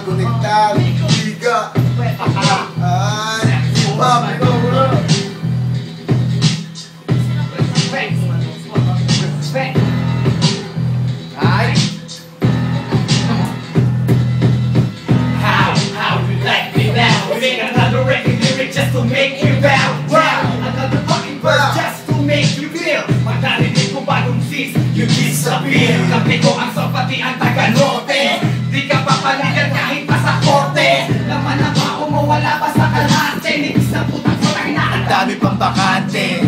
Conectar, liga. Ay, hip-hop, bro. How you like me now? We make another record lyric just to make you bow down. Another fucking verse just to make you feel. Magdarinig ko bagong sis, you disappear. Kapi ko ang sopati ang Tagalote. Di ka papaligan kahit pa sa korte. Laman na ba umawala pa sa kalahati? Nibis na putang sarang na. Ang dami pang bakante.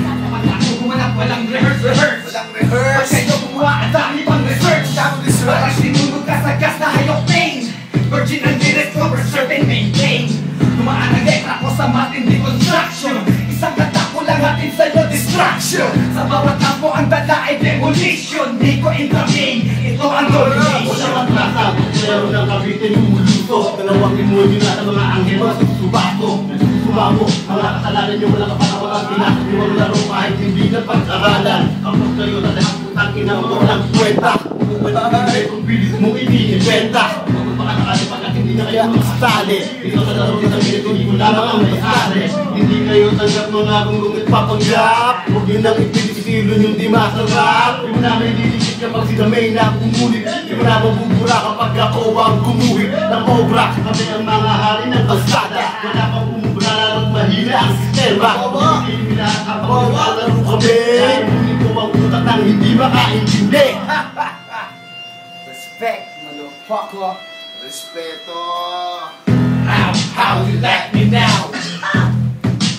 Humanap walang rehearse. Walang rehearse. Pag kayo gumawa, ang dami pang research. Parang sinunog ka sa gas na hayok pain. Virgin ang lyrics ko, preserve and maintain. Tumaan ang letra ko sa matindi construction. Isang kata ko lang atin sa'yo distraction. Sa bawat kampo ang dala ay demolition. Di ko intervene, ito ang domination. Wala kang plaka, pero ng kabitin yung muluto. Dalawang demonyo na sa mga anghel mo, susubako. Nagsusumamo, mga kasalanan nyo, wala kapatawaran. Pinakatiwang laro kahit hindi na pag-aralan. Kapag kayo talagang putang ina mo, walang kwenta. Kung bilis mo iniibenta. Pagkat hindi na kayo magsasali. Ito sa laro na sabihin ko, hindi ko lamang ang may-ari. Hindi kayo tanggap mga kung lumit papanggap. Huwag yun ang ipinisilo yung di masarap. Di mo namin lilikit kapag sinamay na umulit. Di mo na mabubura kapag ako ang gumuhit ng obra. Kami ang mga hari ng kalsada. Wala pang umubra lalo't mahina ang sistema. Hindi nila kapag naglalaro kami. Hindi ko ang utak ng hindi makaintindi. Respect, motherfucker. Respeto. How you like me now?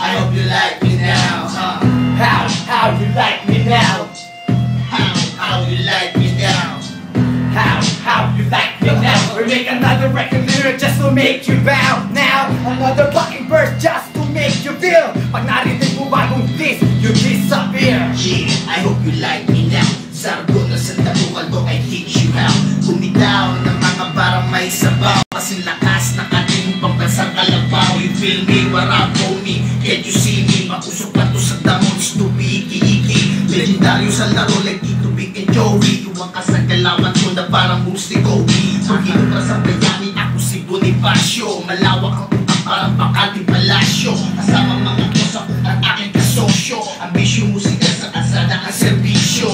I hope you like me now. How you like me now? How you like me now? How you like me now? We make another record lyric just to make you bow. Now, another fucking verse just to make you feel. Pag narinig mo bagong diss, you disappear. Yeah, I hope you like me now. Sargo na sa talukan ko, I teach you how. Bumitaw ng mga parang may sabaw. Kasing lakas ng ating pagkasang kalabaw. You feel me, warap me, can't you see me? Makusok pa to sa damons, tubi, iki-iki. Legendaryo sa laro, like Tito Big and Joey. Iwang ka sa galawan ko na parang moves ni Kobe. Pagkino pa sa bayani, ako si Bonifacio. Malawak ang utang parang bakanting palasyo. Kasama mga kosa kung ang aking kasosyo. Ambisyo, musika sa kasada ang serbisyo.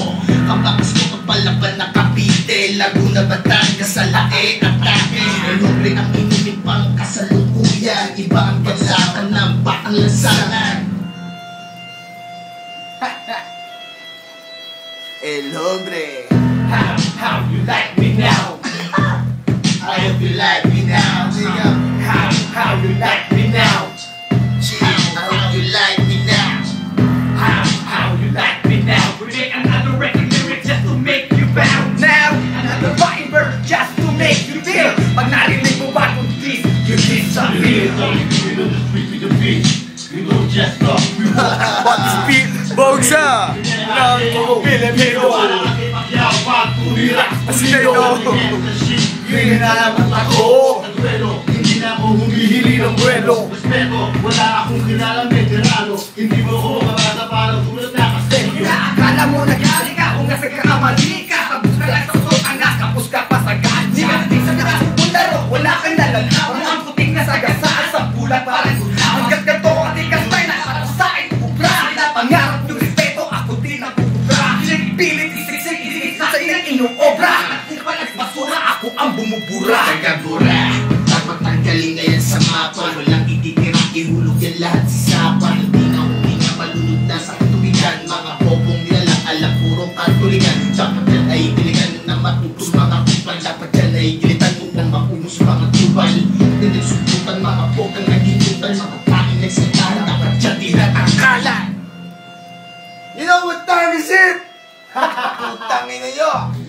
Kabakas ko kapalaban na Cavite, Laguna, Batangas, Salae, Atake. Noble ang inumin pang kasalukuyan. Iba ang galakan ng bakang lansangan. El hombre. How you like me now? I hope you like me now. How you like me now? I hope you like me now. How you like me now? We make another record lyric just to make you bow. Now, another fucking verse just to make you feel. Pag narinig mo bagong diss, you disappear. We don't just talk, we walk. What is beat? Bogsa! Pilipino! Asino! Yun na naman ako! Hindi na ako humihili ng buwelo. Respeto, wala akong kilalang veterano. Hindi mo ako mabasa parang tulad na kasi. Akala mo nag-ari ka kung nasa kakamali ka. Tapos ka lang sa usok, angas, kapos ka pa sa gas. Di ka natin sa nakasupong laro, wala kang nalalaw. Ang puting na sagasaan sa bulat parang gulaw. Hanggat ganito at ikastay na para sa akin ubra. Pangarap yung respeto, ako din ang bubura. Pilit, isik sa inang inuobra. Kung palag basura, ako ang bumubura. Tagabura, dapat tanggalin na yan sa mapa. Walang ititira, ihulog yan lahat sa sapa. Hindi na huminga, malunod na sa tubigan. Mga popong nilalang alam, purong katuligan. Dapat yan ay tiligan na matutos mga kupal. Dapat yan ay gilitan mo ng makunos mga tubal. Hindi nagsubutan mga pokang naginutan. Mga kain nagsatahan, dapat yan tirat ang kalan. You know what time is it? Putangin na yun!